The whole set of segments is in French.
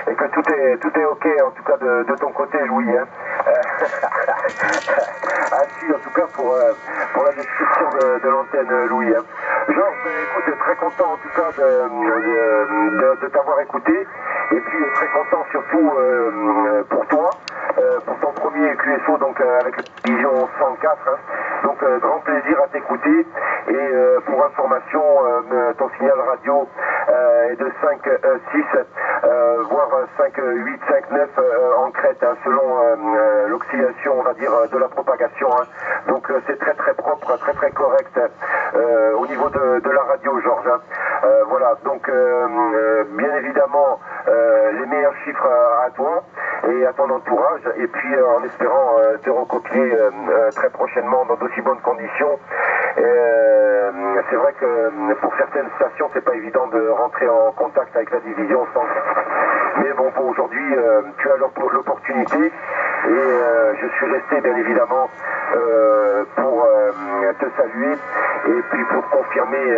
et que tout est ok en tout cas de ton côté, Louis. Hein. Ainsi en tout cas pour la description de l'antenne, Louis. Hein. Georges, écoute, très content en tout cas de t'avoir écouté, et puis très content surtout pour toi, pour ton premier QSO donc avec la division 104. Hein. Donc grand plaisir à t'écouter, et pour information, ton signal radio est de 5,6 voire 5,8, 5,9 en crête, hein, selon l'oscillation, on va dire, de la propagation. Hein. Donc c'est très très propre, très très correct au niveau de la radio, Georges. Hein. Voilà, donc bien évidemment les meilleurs chiffres à toi et à ton entourage, et puis en espérant te recopier très prochainement dans d'aussi bonnes conditions. C'est vrai que pour certaines stations c'est pas évident de rentrer en contact avec la division 100. Mais bon, pour aujourd'hui tu as l'opportunité, et je suis resté bien évidemment pour te saluer, et puis pour confirmer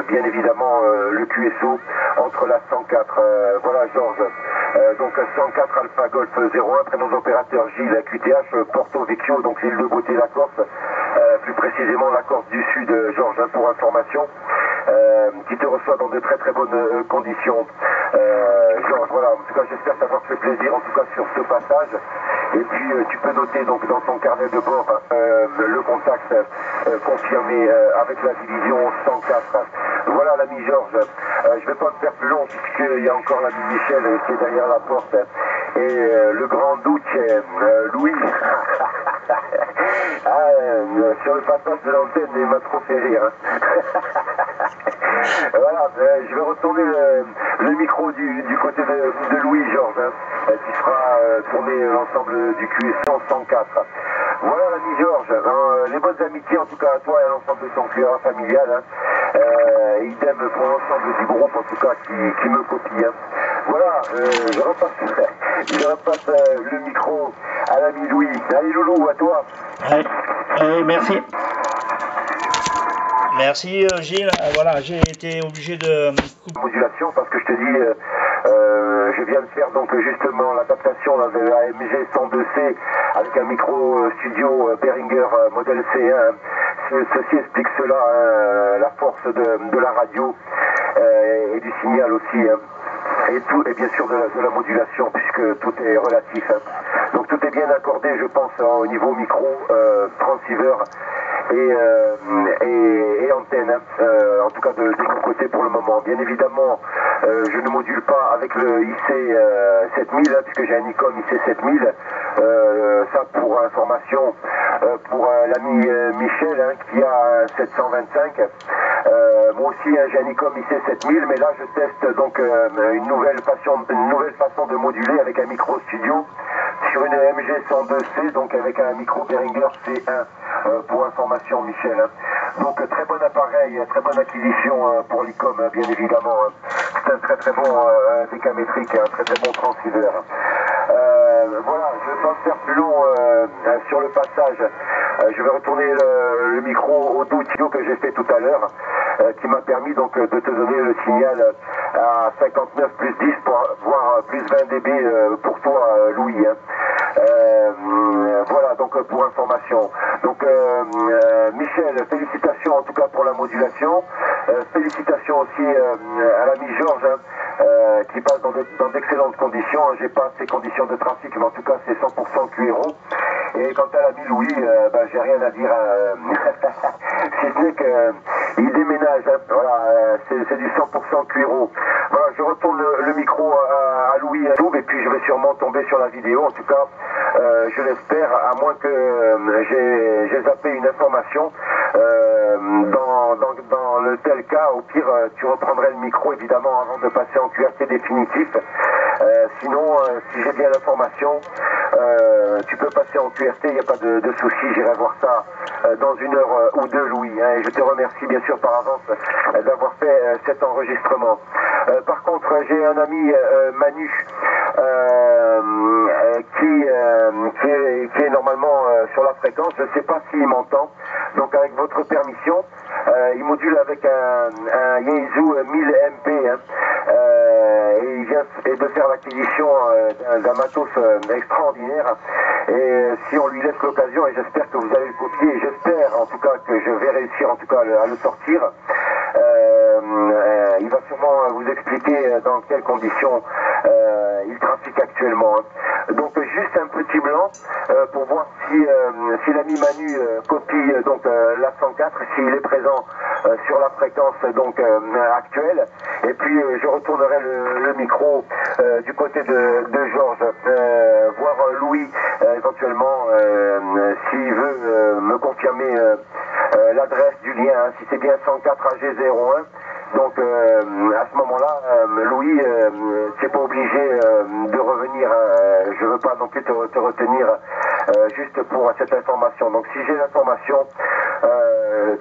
bien évidemment le QSO entre la 104. Voilà, Georges. Donc 104 Alpha Golf 01, prénom d'opérateur Gilles, QTH Porto Vecchio, donc l'île de Beauté, la Corse, plus précisément la Corse du Sud, Georges, hein, pour information, qui te reçoit dans de très très bonnes conditions. Georges, voilà, en tout cas j'espère t'avoir fait plaisir en tout cas sur ce passage, et puis tu peux noter donc dans ton carnet de bord le contact confirmé avec la division 104. Voilà l'ami Georges, je vais pas me faire plus long puisqu'il y a encore l'ami Michel qui est derrière la porte, et le grand doute Louis. Sur le passage de l'antenne, il m'a trop fait rire. Hein. Voilà, je vais retourner le micro du côté de Louis, Georges, hein, qui fera tourner l'ensemble du QSO 104. Voilà l'ami Georges, hein, les bonnes amitiés en tout cas à toi et à l'ensemble de ton cuir familial. Hein. Idem pour l'ensemble du groupe en tout cas qui me copie. Hein. Voilà, je repasse le micro à l'ami Louis. Allez Loulou, à toi. Allez, merci. Merci Gilles. Voilà, j'ai été obligé de modulation parce que je te dis, je viens de faire donc justement l'adaptation de la AMG 102C avec un micro studio Behringer modèle C1. Ceci explique cela, hein, la force de la radio et du signal aussi. Hein. Et bien sûr de la modulation, puisque tout est relatif. Hein. Donc tout est bien accordé, je pense, au niveau micro, transceiver et antenne, hein. En tout cas des deux côtés pour le moment. Bien évidemment, je ne module pas avec le IC 7000, hein, puisque j'ai un Nikon IC 7000. Ça pour information, pour l'ami Michel, hein, qui a un 725. Moi aussi, hein, j'ai un Nikon IC 7000, mais là je teste donc une nouvelle façon de moduler avec un micro studio sur une MG 102C, donc avec un micro Behringer C1, pour information, Michel. Hein. Donc très bon appareil, très bonne acquisition pour l'ICOM, hein, bien évidemment. Hein. C'est un très très bon décamétrique, un très très bon transceiver. Voilà, je ne vais pas me faire plus long sur le passage. Je vais retourner le micro au studio que j'ai fait tout à l'heure, qui m'a permis donc de te donner le signal à 59 plus 10, voire plus 20 dB pour toi, Louis. Hein. Voilà, donc pour information. Donc Michel, félicitations en tout cas pour la modulation. Félicitations aussi à l'ami Georges, hein, qui passe dans d'excellentes conditions. J'ai pas ces conditions de trafic, mais en tout cas c'est 100% QRO. Et quant à l'ami Louis, j'ai rien à dire, si ce n'est qu'il déménage. Hein. Voilà, c'est du 100% QRO. Voilà, je retourne le micro à Louis à YouTube, et puis je vais sûrement tomber sur la vidéo. En tout cas, je l'espère, à moins que j'ai zappé une information. Dans le tel cas, au pire, tu reprendrais le micro évidemment avant de passer en QRT définitif. Sinon, si j'ai bien l'information, tu peux passer en QRT, il n'y a pas de souci, j'irai voir ça dans 1 heure ou 2, Louis. Hein, et je te remercie bien sûr par avance d'avoir fait cet enregistrement. Par contre, j'ai un ami, Manu, qui est normalement sur la fréquence. Je ne sais pas s'il m'entend. Donc avec votre permission, il module avec un Yaesu 1000 MP, hein, et il vient de faire l'acquisition d'un matos extraordinaire. Et si on lui laisse l'occasion, et j'espère que vous allez le copier, et j'espère en tout cas que je vais réussir en tout cas à le sortir, il va sûrement vous expliquer dans quelles conditions il trafique actuellement. Donc juste un petit blanc pour voir si l'ami Manu copie donc la 104, s'il est présent sur la fréquence donc actuelle. Et puis je retournerai le micro du côté de Georges, voir Louis éventuellement s'il veut me confirmer l'adresse du lien, hein, si c'est bien 104 AG01. Donc à ce moment-là, Louis, tu n'es pas obligé de revenir. Je ne veux pas non plus te retenir juste pour cette information. Donc si j'ai l'information,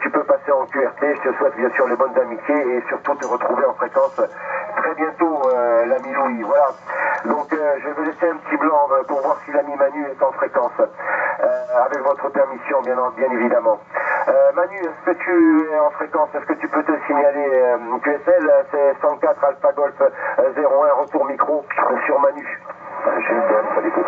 tu peux passer en QRT. Je te souhaite bien sûr les bonnes amitiés et surtout te retrouver en fréquence très bientôt, l'ami Louis. Voilà. Donc je vais laisser un petit blanc pour voir si l'ami Manu est en fréquence. Avec votre permission, bien évidemment. Manu, est-ce que tu es en fréquence? Est-ce que tu peux te signaler QSL? C'est 104 Alpha Golf 01, retour micro sur Manu. Je vais pas du tout.